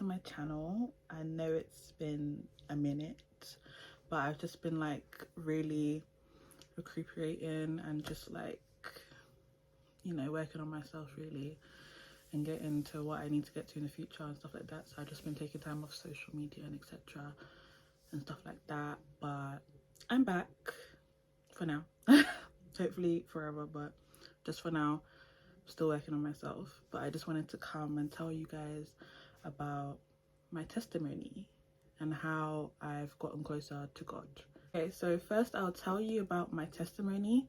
to my channel. I know it's been a minute, but I've just been like really recuperating and just like, you know, working on myself really and getting to what I need to get to in the future and stuff like that. So I've just been taking time off social media and etc and stuff like that, but I'm back for now. Hopefully forever, but just for now, still working on myself. But I just wanted to come and tell you guys about my testimony and how I've gotten closer to God. Okay, so first I'll tell you about my testimony,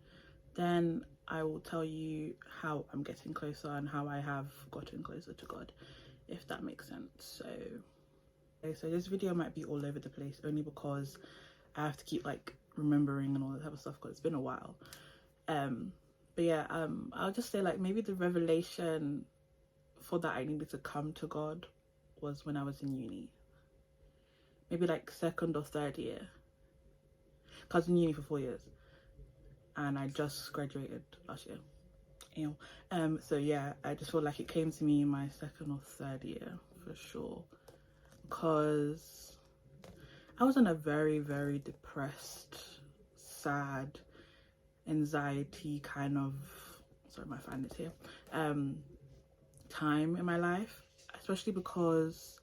then I will tell you how I'm getting closer and how I have gotten closer to God, if that makes sense. So okay, so this video might be all over the place only because I have to keep like remembering and all that type of stuff because it's been a while. But yeah, I'll just say like maybe the revelation for that I needed to come to God was when I was in uni, maybe like second or third year, because I was in uni for 4 years and I just graduated last year. You know, so yeah, I just feel like it came to me in my second or third year for sure, because I was in a very, very depressed, sad, anxiety kind of, sorry my fan is here, time in my life, especially because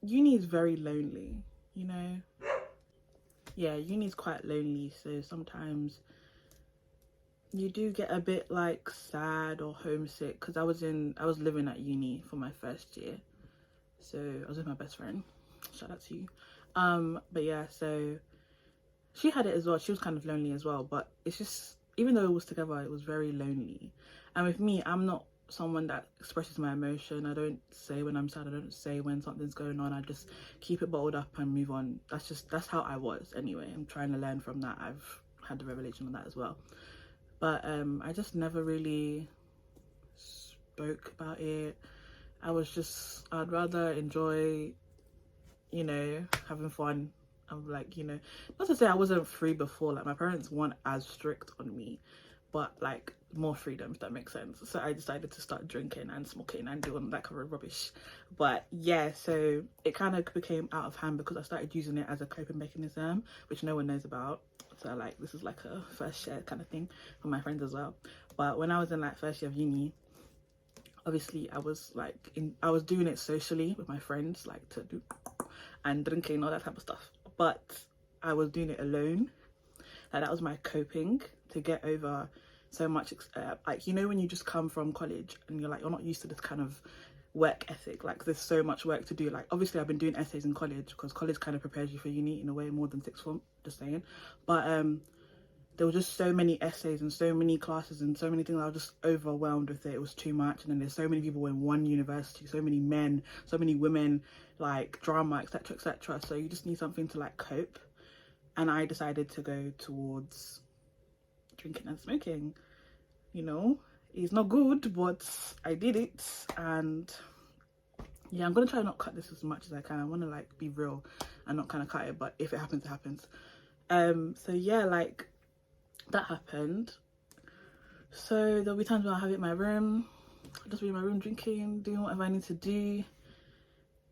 uni is very lonely, you know. Yeah, uni is quite lonely, so sometimes you do get a bit like sad or homesick, because I was living at uni for my first year, so I was with my best friend, shout out to you. But yeah, so she had it as well. She was kind of lonely as well, but it's just, even though it was together, it was very lonely. And with me, I'm not someone that expresses my emotion. I don't say when I'm sad, I don't say when something's going on. I just keep it bottled up and move on. That's how I was anyway. I'm trying to learn from that. I've had the revelation on that as well, but I just never really spoke about it. I'd rather enjoy, you know, having fun. I'm like, you know, not to say I wasn't free before, like my parents weren't as strict on me, but like more freedom, if that makes sense. So I decided to start drinking and smoking and doing that kind of rubbish. But yeah, so it kind of became out of hand because I started using it as a coping mechanism, which no one knows about. So like this is like a first share kind of thing for my friends as well. But when I was in like first year of uni, obviously I was doing it socially with my friends, like to do and drinking, all that type of stuff, but I was doing it alone. Like that was my coping to get over so much, like, you know, when you just come from college and you're like, you're not used to this kind of work ethic, like there's so much work to do. Like obviously I've been doing essays in college because college kind of prepares you for uni in a way more than sixth form, just saying. But there were just so many essays and so many classes and so many things. I was just overwhelmed with it. It was too much. And then there's so many people in one university, so many men, so many women, like drama, etc, etc. So you just need something to like cope. And I decided to go towards drinking and smoking. You know, it's not good, but I did it. And yeah, I'm gonna try not cut this as much as I can. I want to like be real and not kind of cut it, but if it happens, it happens. So yeah, like that happened. So there'll be times when I have it in my room, I'll just be in my room drinking, doing whatever I need to do,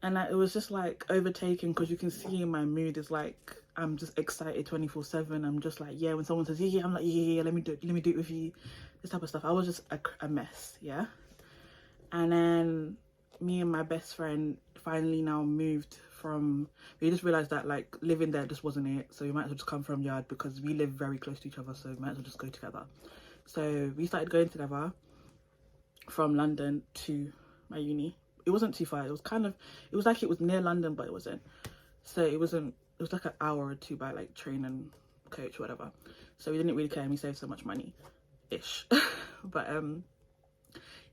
and it was just like overtaken, because you can see in my mood is like I'm just excited 24/7. I'm just like, yeah, when someone says yeah, I'm like yeah, let me do it with you, this type of stuff. I was just a mess, yeah. And then me and my best friend finally now moved from, we just realized that like living there just wasn't it, so we might as well just come from yard because we live very close to each other, so we might as well just go together. So we started going together from London to my uni. It wasn't too far, it was like it was near London, but it wasn't. So it was like an hour or two by like train and coach, whatever. So we didn't really care and we saved so much money ish. But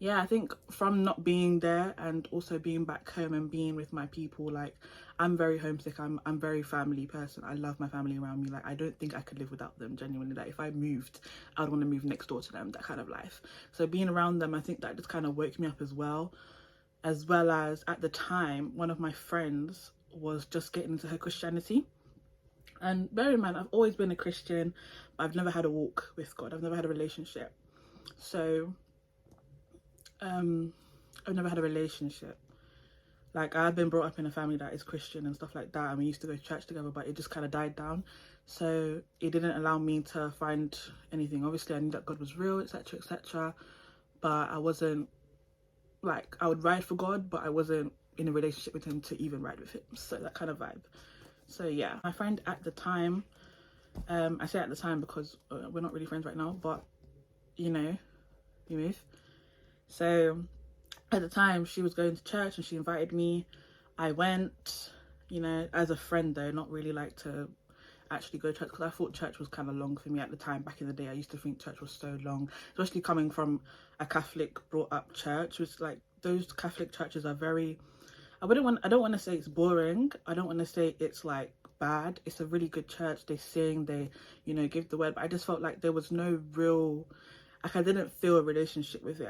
yeah, I think from not being there and also being back home and being with my people, like I'm very homesick. I'm very family person. I love my family around me. Like I don't think I could live without them, genuinely. Like if I moved, I would want to move next door to them, that kind of life. So being around them, I think that just kind of woke me up as well as at the time one of my friends was just getting into her Christianity. And bear in mind, I've always been a Christian, but I've never had a walk with God. I've never had a relationship. So I've never had a relationship. Like, I've been brought up in a family that is Christian and stuff like that, and we used to go to church together, but it just kind of died down. So it didn't allow me to find anything. Obviously, I knew that God was real, etc., etc., but I wasn't, like, I would ride for God, but I wasn't in a relationship with him to even ride with him. So that kind of vibe. So yeah, my friend at the time, I say at the time because we're not really friends right now, but you know, we move. So at the time, she was going to church and she invited me. I went, you know, as a friend though, not really like to actually go to church, because I thought church was kind of long for me at the time. Back in the day, I used to think church was so long, especially coming from a Catholic brought up church, which, like, those Catholic churches are very, I don't want to say it's boring, I don't want to say it's like bad. It's a really good church. They sing, they, you know, give the word, but I just felt like there was no real, like, I didn't feel a relationship with it.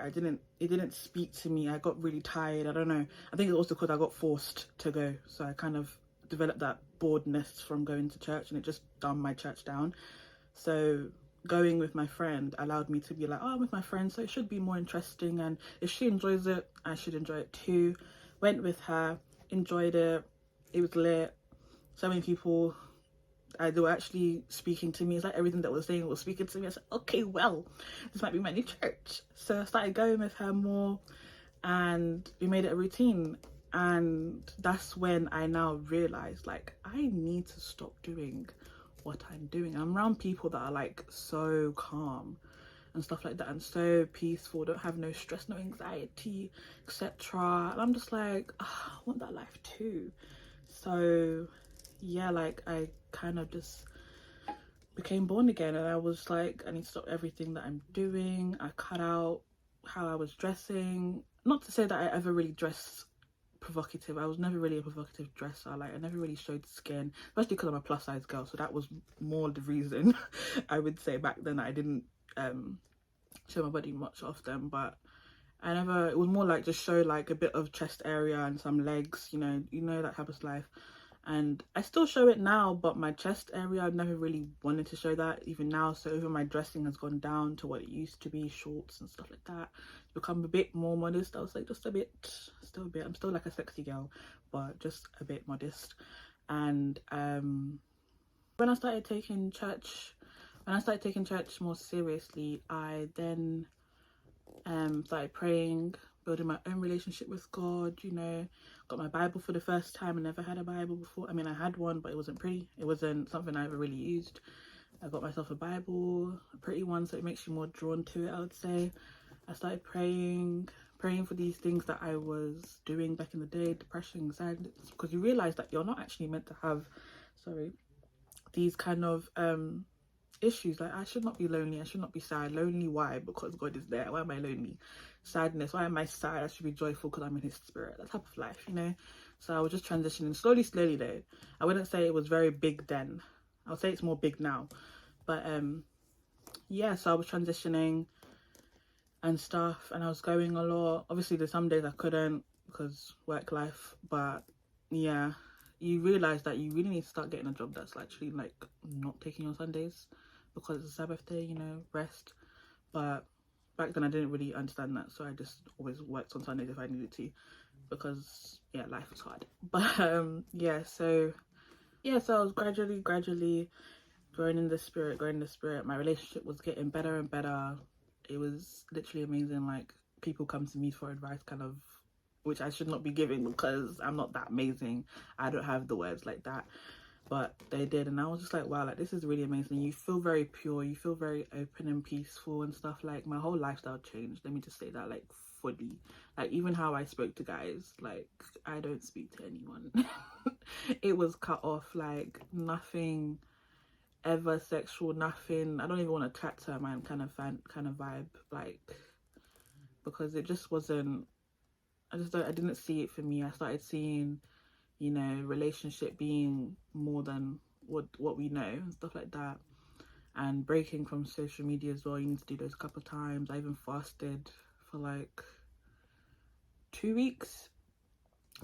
It didn't speak to me. I got really tired. I don't know. I think it's also because I got forced to go. So I kind of developed that boredness from going to church, and it just dumbed my church down. So going with my friend allowed me to be like, oh, I'm with my friend, so it should be more interesting. And if she enjoys it, I should enjoy it too. Went with her, enjoyed it. It was lit. So many people, they were actually speaking to me. It's like everything that was saying was speaking to me. I said, okay, well, this might be my new church. So I started going with her more, and we made it a routine. And that's when I now realized, like, I need to stop doing what I'm doing. I'm around people that are like so calm and stuff like that, and so peaceful, don't have no stress, no anxiety, etc. And I'm just like, oh, I want that life too. So yeah, like, I kind of just became born again, and I was like, I need to stop everything that I'm doing. I cut out how I was dressing. Not to say that I ever really dressed provocative. I was never really a provocative dresser. Like, I never really showed skin, especially because I'm a plus size girl, so that was more the reason. I would say back then I didn't show my body much often, but it was more like just show like a bit of chest area and some legs, you know, that type of life. And I still show it now, but my chest area, I've never really wanted to show that even now. So even my dressing has gone down to what it used to be, shorts and stuff like that. It's become a bit more modest. I was like, just a bit, still a bit. I'm still like a sexy girl, but just a bit modest. And when I started taking church more seriously, I then started praying, building my own relationship with God, you know. Got my Bible for the first time. I never had a Bible before. I mean, I had one, but it wasn't pretty. It wasn't something I ever really used. I got myself a Bible, a pretty one, so it makes you more drawn to it, I would say. I started praying for these things that I was doing back in the day, depression, anxiety, because you realize that you're not actually meant to have, these kind of issues. Like, I should not be lonely, I should not be sad. Lonely, why? Because God is there. Why am I lonely? Sadness, why am I sad? I should be joyful because I'm in his spirit. That type of life, you know. So I was just transitioning slowly though. I wouldn't say it was very big then. I'll say it's more big now, but yeah, so I was transitioning and stuff, and I was going a lot. Obviously there's some days I couldn't because work life, but yeah, you realize that you really need to start getting a job that's actually like not taking your Sundays, because it's a Sabbath day, you know, rest. But back then I didn't really understand that, so I just always worked on Sundays if I needed to, because yeah, life was hard. But yeah, so I was gradually growing in the spirit. My relationship was getting better and better. It was literally amazing. Like, people come to me for advice, kind of, which I should not be giving because I'm not that amazing. I don't have the words like that, but they did, and I was just like, wow, like, this is really amazing. You feel very pure, you feel very open and peaceful and stuff. Like, my whole lifestyle changed, let me just say that, like, fully. Like, even how I spoke to guys, like, I don't speak to anyone. It was cut off, like, nothing ever sexual, nothing. I don't even want to chat to a man kind of vibe, like, because it just wasn't, I didn't see it for me. I started seeing, you know, relationship being more than what we know and stuff like that. And breaking from social media as well, you need to do those a couple of times. I even fasted for like 2 weeks.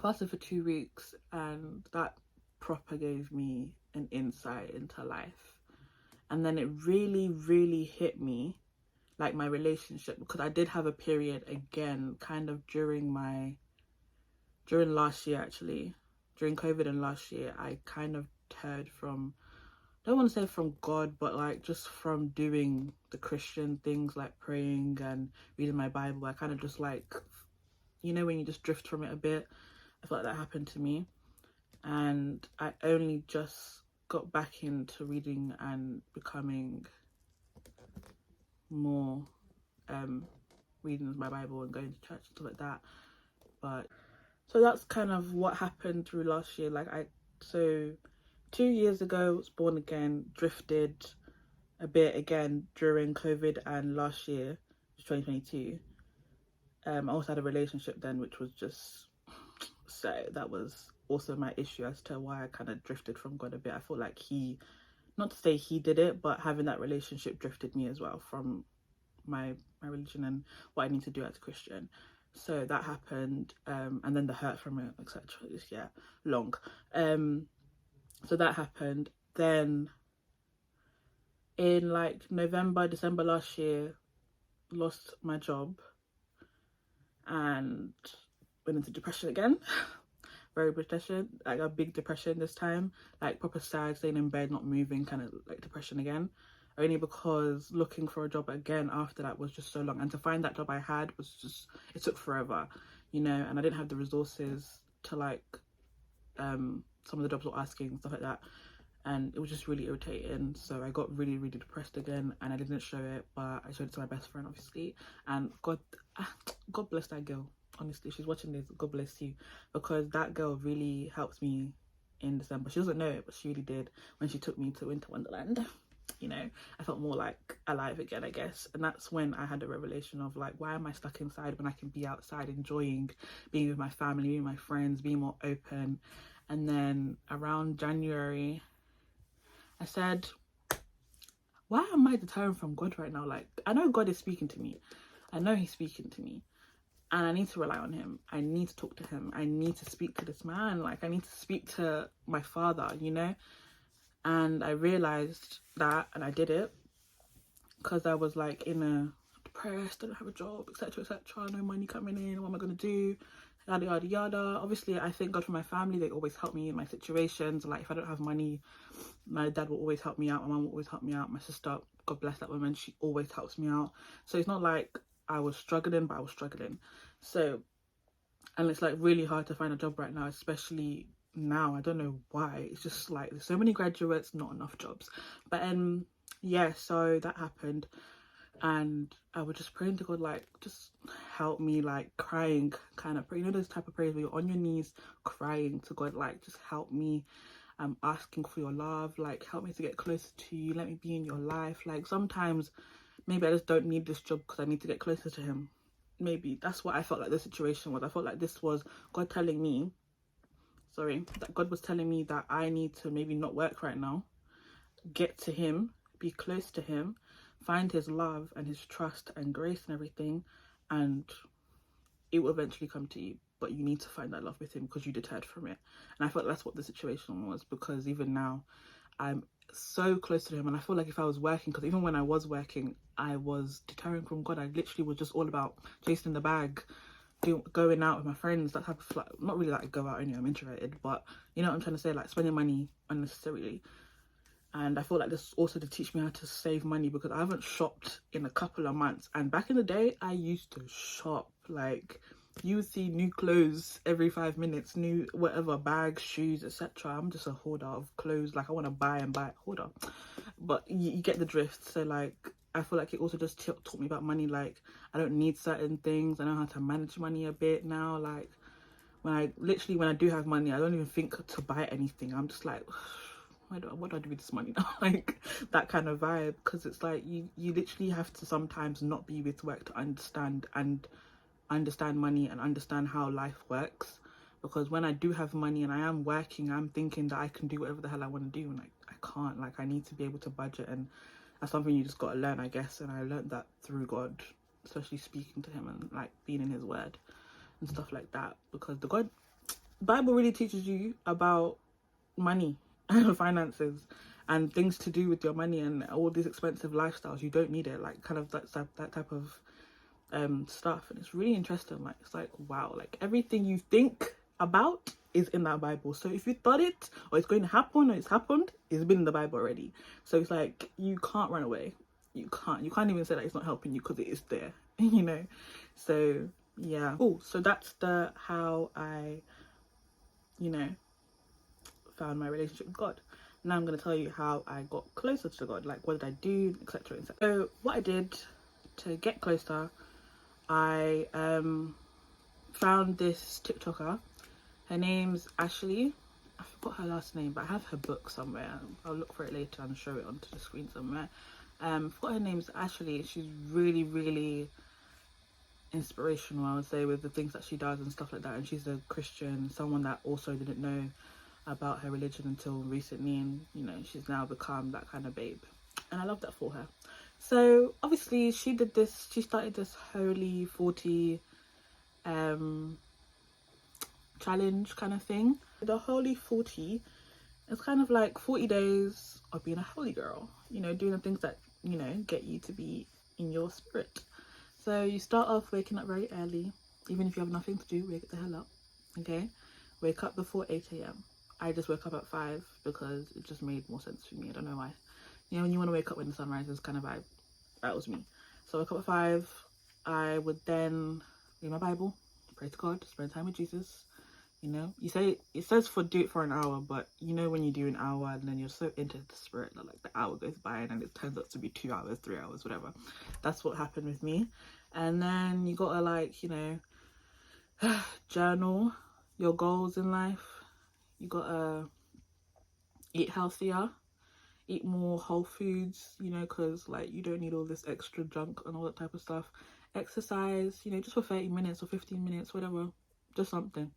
Fasted for 2 weeks, and that proper gave me an insight into life. And then it really hit me, like my relationship, because I did have a period again kind of during last year, actually during COVID and last year. I kind of turned from, I don't want to say from God, but like just from doing the Christian things like praying and reading my Bible. I kind of just like, you know, when you just drift from it a bit. I felt like that happened to me, and I only just got back into reading and becoming more reading my Bible and going to church and stuff like that. But so that's kind of what happened through last year. Like so 2 years ago I was born again, drifted a bit again during COVID and last year, 2022. I also had a relationship then, which was just, so that was also my issue as to why I kind of drifted from God a bit. I felt like he, not to say he did it, but having that relationship drifted me as well from my religion and what I need to do as a Christian. So that happened, and then the hurt from it, etc. Yeah, long. So that happened. Then in like November, December last year, lost my job and went into depression again. Very depression, like a big depression this time, like proper sad, staying in bed, not moving, kind of like depression again. Only because looking for a job again after that was just so long, and to find that job I had was just, it took forever, you know, and I didn't have the resources to like some of the jobs were asking and stuff like that, and it was just really irritating. So I got really depressed again, and I didn't show it, but I showed it to my best friend, obviously, and God bless that girl. Honestly, she's watching this, God bless you, because that girl really helped me in December. She doesn't know it, but she really did when she took me to Winter Wonderland. You know, I felt more like alive again, I guess. And that's when I had a revelation of like, why am I stuck inside when I can be outside enjoying being with my family, being with my friends, being more open. And then around January, I said, why am I deterring from God right now? Like, I know God is speaking to me. I know he's speaking to me. And I need to rely on him. I need to talk to him. I need to speak to this man. Like, I need to speak to my father, you know? And I realized that, and I did it because I was like in a depressed, don't have a job, etc, no money coming in, what am I going to do, yada yada yada. Obviously I thank God for my family. They always help me in my situations. Like if I don't have money, my dad will always help me out, my mum will always help me out, my sister, God bless that woman, she always helps me out. So it's not like I was struggling, but I was struggling. So, and it's like really hard to find a job right now, especially now. I don't know why. It's just like there's so many graduates, not enough jobs. But yeah, so that happened, and I was just praying to God, like, just help me, like crying, kind of, you know, those type of prayers where you're on your knees crying to God, like, just help me. I'm asking for your love, like help me to get closer to you, let me be in your life. Like sometimes maybe I just don't need this job because I need to get closer to him. Maybe that's what I felt like the situation was. I felt like this was God telling me, that God was telling me that I need to maybe not work right now, get to him, be close to him, find his love and his trust and grace and everything, and it will eventually come to you. But you need to find that love with him because you deterred from it. And I felt that's what the situation was, because even now I'm so close to him, and I feel like if I was working, because even when I was working I was deterring from God. I literally was just all about chasing the bag, going out with my friends, that type of, like, not really like go out only, I'm introverted, but you know what I'm trying to say, like spending money unnecessarily. And I feel like this also to teach me how to save money, because I haven't shopped in a couple of months. And back in the day I used to shop, like you would see new clothes every 5 minutes, new whatever, bags, shoes, etc. I'm just a hoarder of clothes. Like I want to buy and buy, hoarder. But you get the drift. So like I feel like it also just taught me about money. Like I don't need certain things. I know how to manage money a bit now. Like when I do have money, I don't even think to buy anything. I'm just like, what do I do with this money now? Like that kind of vibe. Because it's like you literally have to sometimes not be with work to understand money and understand how life works. Because when I do have money and I am working, I'm thinking that I can do whatever the hell I want to do, and I can't. Like I need to be able to budget, and that's something you just got to learn, I guess. And I learned that through God, especially speaking to him and like being in his word and stuff like that. Because Bible really teaches you about money and finances, and things to do with your money and all these expensive lifestyles. You don't need it, like kind of that type of stuff. And it's really interesting. Like, it's like, wow, like everything you think about is in that Bible. So if you thought it, or it's going to happen, or it's happened, it's been in the Bible already. So it's like, you can't run away. You can't even say that it's not helping you, because it is there. You know. So yeah. Oh, so that's the how I, you know, found my relationship with God. Now I'm going to tell you how I got closer to God, like what did I do, etc, etc. So what I did to get closer, I found this TikToker. Her name's Ashley. I forgot her last name, but I have her book somewhere. I'll look for it later and show it onto the screen somewhere. Forgot her name's Ashley. She's really, really inspirational, I would say, with the things that she does and stuff like that. And she's a Christian, someone that also didn't know about her religion until recently, and you know, she's now become that kind of babe, and I love that for her. So obviously she started this Holy 40 challenge kind of thing. The Holy 40 is kind of like 40 days of being a holy girl, you know, doing the things that, you know, get you to be in your spirit. So you start off waking up very early. Even if you have nothing to do, wake the hell up. Okay, wake up before 8 a.m. I just woke up at 5 because it just made more sense for me. I don't know why. You know, when you want to wake up when the sun rises kind of vibe. That was me. So I woke up at 5. I would then read my Bible, pray to God, spend time with Jesus. You know, it says do it for an hour, but you know, when you do an hour and then you're so into the spirit that like the hour goes by and then it turns out to be 2 hours, 3 hours, whatever. That's what happened with me. And then you gotta, like, you know, journal your goals in life. You gotta eat healthier, eat more whole foods, you know, because like you don't need all this extra junk and all that type of stuff. Exercise, you know, just for 30 minutes or 15 minutes, whatever, just something,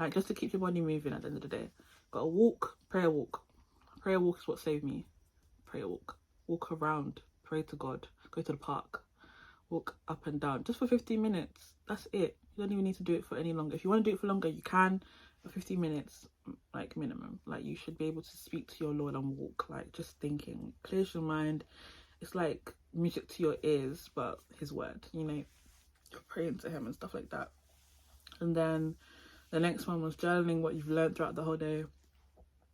like just to keep your body moving at the end of the day. Gotta walk, prayer walk. Prayer walk is what saved me. Prayer walk around, pray to God, go to the park, walk up and down just for 15 minutes. That's it. You don't even need to do it for any longer. If you want to do it for longer, you can. For 15 minutes, like minimum, like you should be able to speak to your Lord and walk, like just thinking, clears your mind. It's like music to your ears, but his word, you know, you're praying to him and stuff like that. And then the next one was journaling what you've learned throughout the whole day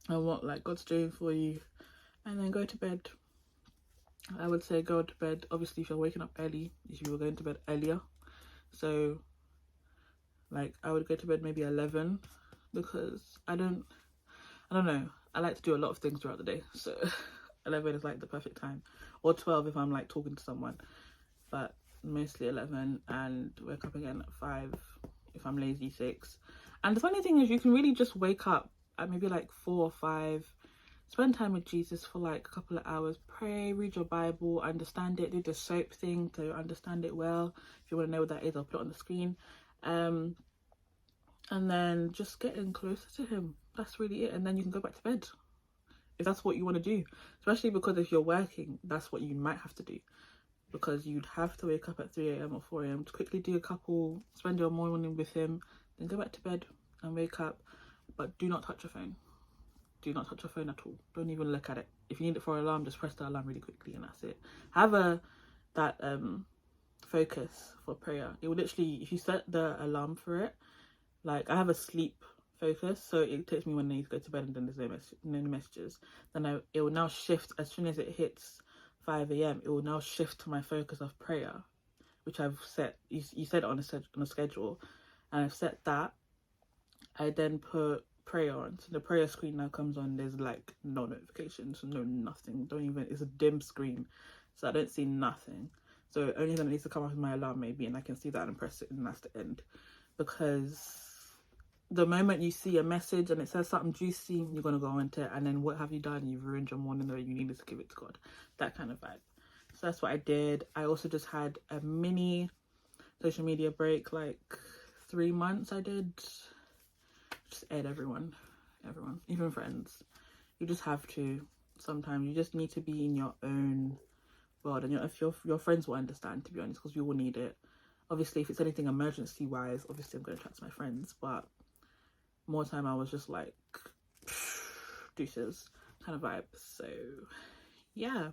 and what like God's doing for you. And then go to bed. I would say go to bed, obviously, if you're waking up early, if you were going to bed earlier. So like I would go to bed maybe 11, because I don't know, I like to do a lot of things throughout the day, so 11 is like the perfect time, or 12 if I'm like talking to someone, but mostly 11. And wake up again at 5 if I'm lazy, 6. And the funny thing is, you can really just wake up at maybe like 4 or 5, spend time with Jesus for like a couple of hours, pray, read your Bible, understand it, do the soap thing to understand it well. If you want to know what that is, I'll put it on the screen. And then just getting closer to him. That's really it. And then you can go back to bed if that's what you want to do. Especially because if you're working, that's what you might have to do, because you'd have to wake up at 3 a.m. or 4 a.m. to quickly do a couple, spend your morning with him, then go back to bed and wake up. But do not touch your phone. Do not touch your phone at all. Don't even look at it. If you need it for an alarm, just press the alarm really quickly and that's it. Have that focus for prayer. It will literally, if you set the alarm for it, like I have a sleep focus, so it takes me when I need to go to bed and then there's no messages. Then it will now shift as soon as it hits 5 a.m. It will now shift to my focus of prayer, which I've set. You set it on a schedule, and I've set that. I then put prayer on, so the prayer screen now comes on. There's like no notifications, no nothing. Don't even. It's a dim screen, so I don't see nothing. So only then it needs to come up with my alarm maybe, and I can see that and press it, and that's the end. Because the moment you see a message and it says something juicy, you're going to go into it, and then what have you done? You've ruined your morning the way you needed to give it to God. That kind of vibe. So that's what I did. I also just had a mini social media break, like 3 months I did. Just aired everyone, even friends. You just have to. Sometimes you just need to be in your own world, and if your friends will understand, to be honest, because we will need it. Obviously, if it's anything emergency wise, obviously I'm going to chat to my friends, but more time I was just like deuces kind of vibe. So yeah,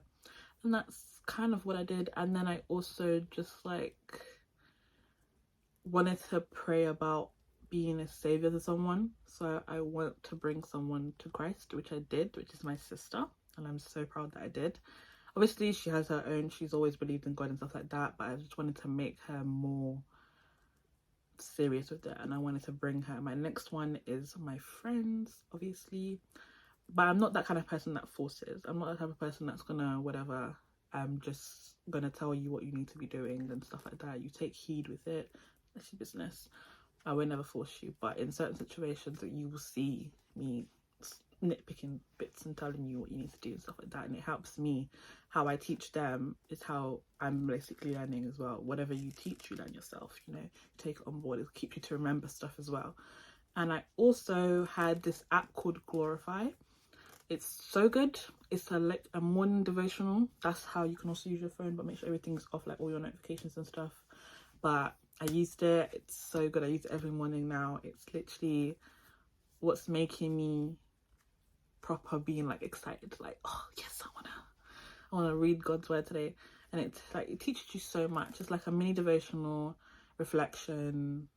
and that's kind of what I did. And then I also just like wanted to pray about being a savior to someone. So I want to bring someone to Christ, which I did, which is my sister, and I'm so proud that I did. Obviously she has her own, she's always believed in God and stuff like that, but I just wanted to make her more serious with it, and I wanted to bring her. My next one is my friends, obviously, but I'm not that kind of person that forces. I'm not the type of person that's gonna whatever, I'm just gonna tell you what you need to be doing and stuff like that. You take heed with it, that's your business. I will never force you, but in certain situations that you will see me nitpicking bits and telling you what you need to do and stuff like that, and it helps me. How I teach them is how I'm basically learning as well. Whatever you teach, you learn yourself, you know, take it on board. It'll keep you to remember stuff as well. And I also had this app called Glorify. It's so good. It's a morning devotional. That's how you can also use your phone, but make sure everything's off, like all your notifications and stuff. But I used it, it's so good. I use it every morning now. It's literally what's making me proper being like excited, like, oh yes, I wanna read God's word today. And it's like, it teaches you so much. It's like a mini devotional reflection,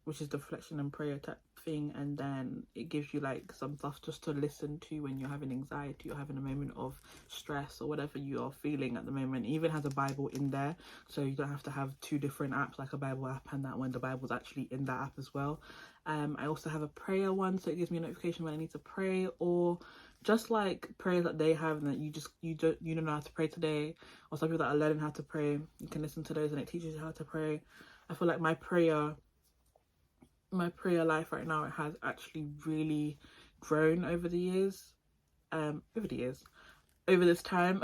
which is the reflection and prayer type thing, and then it gives you like some stuff just to listen to when you're having anxiety or having a moment of stress or whatever you are feeling at the moment. It even has a Bible in there, so you don't have to have two different apps, like a Bible app and that one. The Bible's actually in that app as well. I also have a prayer one, so it gives me a notification when I need to pray, or just like prayers that they have and that you don't know how to pray today, or some people that are learning how to pray, you can listen to those and it teaches you how to pray. I feel like my prayer life right now, it has actually really grown over the years, over this time.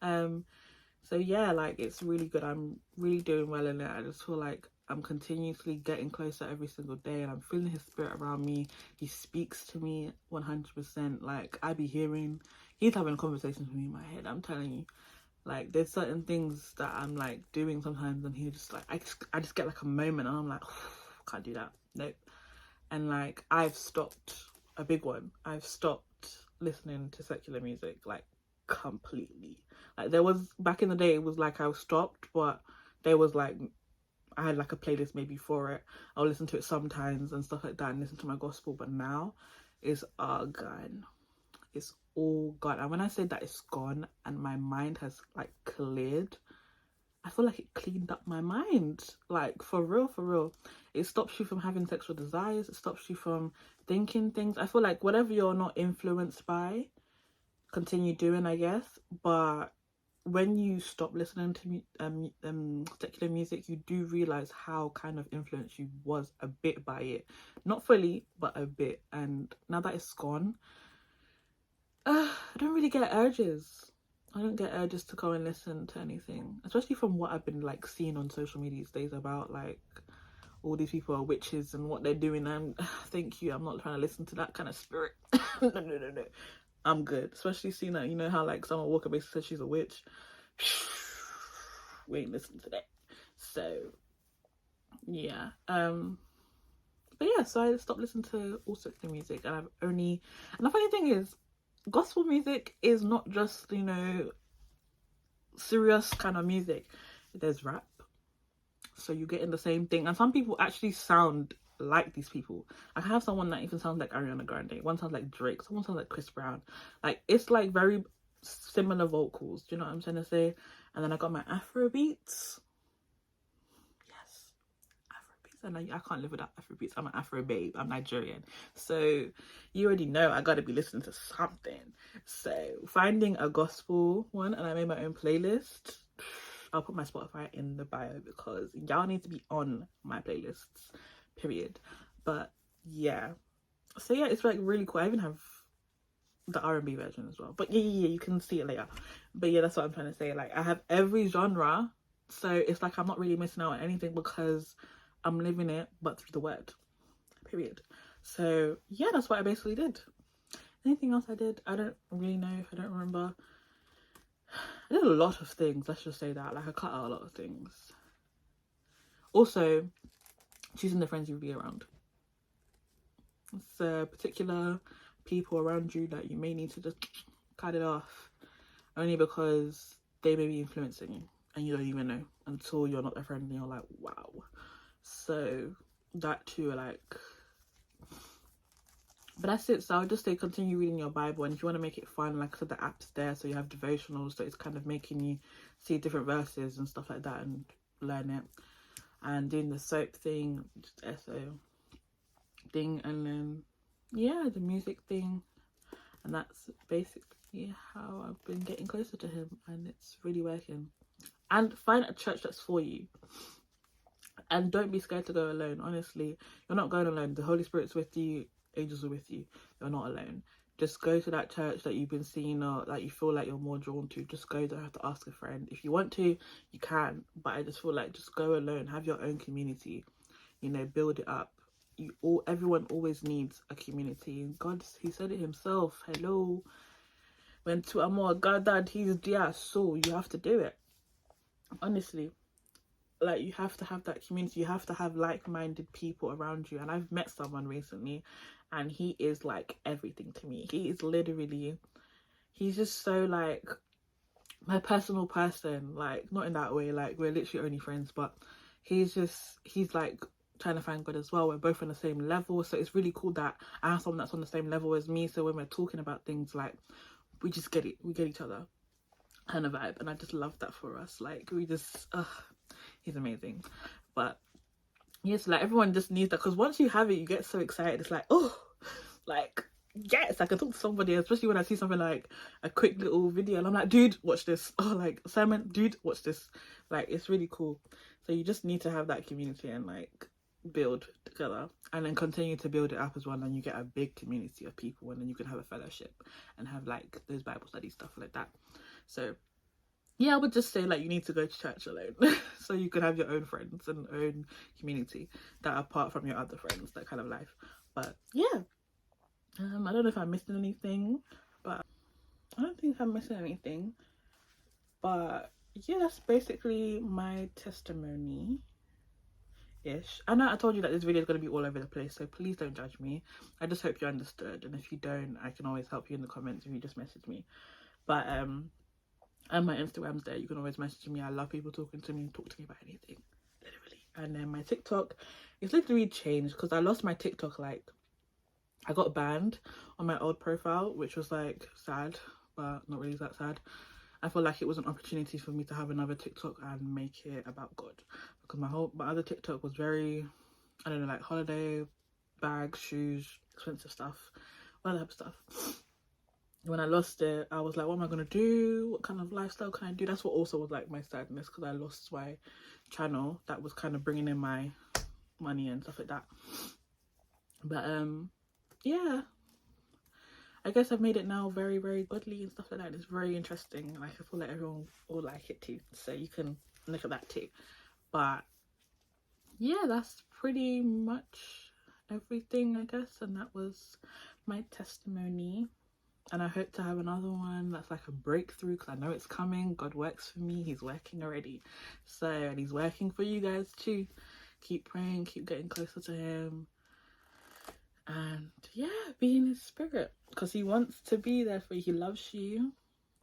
So yeah, like it's really good. I'm really doing well in it. I just feel like I'm continuously getting closer every single day, and I'm feeling his spirit around me. He speaks to me 100%. Like I be hearing, he's having conversations with me in my head, I'm telling you. Like there's certain things that I'm like doing sometimes, and he just like, I just get like a moment and I'm like, oh, can't do that, nope. And like I've stopped, a big one, I've stopped listening to secular music, like completely. Like there was, back in the day, it was like I stopped, but there was like, I had like a playlist maybe for it. I'll listen to it sometimes and stuff like that and listen to my gospel, but now it's all gone. It's all gone. And when I say that it's gone and my mind has like cleared, I feel like it cleaned up my mind, like for real. It stops you from having sexual desires. It stops you from thinking things. I feel like whatever you're not influenced by, continue doing, I guess. But when you stop listening to secular music, you do realize how kind of influenced you was a bit by it. Not fully, but a bit. And now that it's gone, I don't really get urges. I don't get urges to go and listen to anything, especially from what I've been like seeing on social media these days about like all these people are witches and what they're doing. And thank you, I'm not trying to listen to that kind of spirit. No. I'm good. Especially seeing that, you know how like Summer Walker basically said she's a witch. We ain't listening to that. So yeah. But yeah, so I stopped listening to all sorts of music, and and the funny thing is, gospel music is not just, you know, serious kind of music. There's rap, so you get in the same thing, and some people actually sound like these people. I have someone that even sounds like Ariana Grande, one sounds like Drake, someone sounds like Chris Brown. Like it's like very similar vocals, do you know what I'm trying to say? And then I got my Afro beats. Yes, Afro beats. And I can't live without Afro beats. I'm an Afro babe, I'm Nigerian, so you already know I gotta be listening to something. So finding a gospel one, and I made my own playlist. I'll put my Spotify in the bio because y'all need to be on my playlists, period. But yeah, so yeah, it's like really cool. I even have the R&B version as well, but yeah, you can see it later. But yeah, that's what I'm trying to say. Like I have every genre, so it's like I'm not really missing out on anything because I'm living it, but through the word, period. So yeah, that's what I basically did. Anything else I did, I don't really know. If I don't remember, I did a lot of things, let's just say that. Like I cut out a lot of things. Also, choosing the friends you be around. It's a particular people around you that you may need to just cut it off, only because they may be influencing you and you don't even know until you're not their friend and you're like, wow. So that too, like, but that's it. So I'll just say continue reading your Bible, and if you want to make it fun, like I said, the app's there, so you have devotionals, so it's kind of making you see different verses and stuff like that and learn it. And doing the soap thing, just SO thing, and then yeah, the music thing. And that's basically how I've been getting closer to him, and it's really working. And find a church that's for you, and don't be scared to go alone. Honestly, you're not going alone. The Holy Spirit's with you, angels are with you. You're not alone. Just go to that church that you've been seeing or that you feel like you're more drawn to. Just go. Don't have to ask a friend. If you want to, you can, but I just feel like just go alone. Have your own community, you know, build it up. Everyone always needs a community, and God, he said it himself. Hello, when two are more gathered, he's there, so you have to do it. Honestly, like, you have to have that community. You have to have like-minded people around you. And I've met someone recently, and he is like everything to me. He is literally, he's just so like my personal person. Like, not in that way, like we're literally only friends, but he's like trying to find God as well. We're both on the same level, so it's really cool that I have someone that's on the same level as me. So when we're talking about things, like, we just get it, we get each other kind of vibe, and I just love that for us. Like, we just he's amazing. But yes, like, everyone just needs that, because once you have it, you get so excited. It's like, oh, like, yes, I can talk to somebody, especially when I see something like a quick little video and I'm like, dude, watch this. Oh, like, Simon, dude, watch this. Like, it's really cool. So you just need to have that community and like build together, and then continue to build it up as well, and you get a big community of people, and then you can have a fellowship and have like those Bible study stuff like that. So yeah, I would just say, like, you need to go to church alone so you can have your own friends and own community that are apart from your other friends, that kind of life. But yeah, I don't know if I'm missing anything, but I don't think I'm missing anything. But yeah, that's basically my testimony ish. I know I told you that this video is going to be all over the place, so please don't judge me. I just hope you understood, and if you don't, I can always help you in the comments if you just message me. But and my Instagram's there, you can always message me. I love people talking to me, talk to me about anything, literally. And then my TikTok, it's literally changed because I lost my TikTok. Like, I got banned on my old profile, which was like sad, but not really that sad. I feel like it was an opportunity for me to have another TikTok and make it about God, because my other TikTok was very, I don't know, like holiday, bags, shoes, expensive stuff, all that type of stuff. When I lost it, I was like, what am I gonna do? What kind of lifestyle can I do? That's what also was like my sadness, because I lost my channel that was kind of bringing in my money and stuff like that. But yeah, I guess I've made it now very, very godly and stuff like that. It's very interesting. Like, I feel like everyone will like it too, so you can look at that too. But yeah, that's pretty much everything, I guess. And that was my testimony. And I hope to have another one that's like a breakthrough, because I know it's coming. God works for me. He's working already. So, and he's working for you guys too. Keep praying, keep getting closer to him. And yeah, be in his spirit, because he wants to be there for you. He loves you,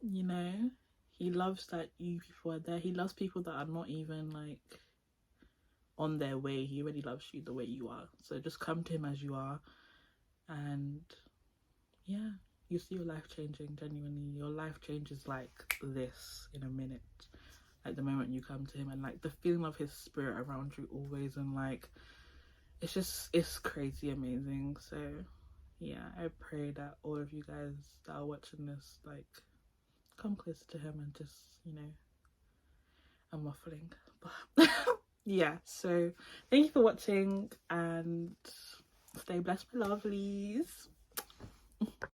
you know. He loves that you people are there. He loves people that are not even like on their way. He already loves you the way you are. So just come to him as you are, and yeah, you see your life changing. Genuinely, your life changes like this in a minute. Like, the moment you come to him, and like the feeling of his spirit around you always, and like it's crazy amazing. So yeah, I pray that all of you guys that are watching this, like, come closer to him and just, you know, I'm waffling, but yeah. So thank you for watching, and stay blessed, my lovelies.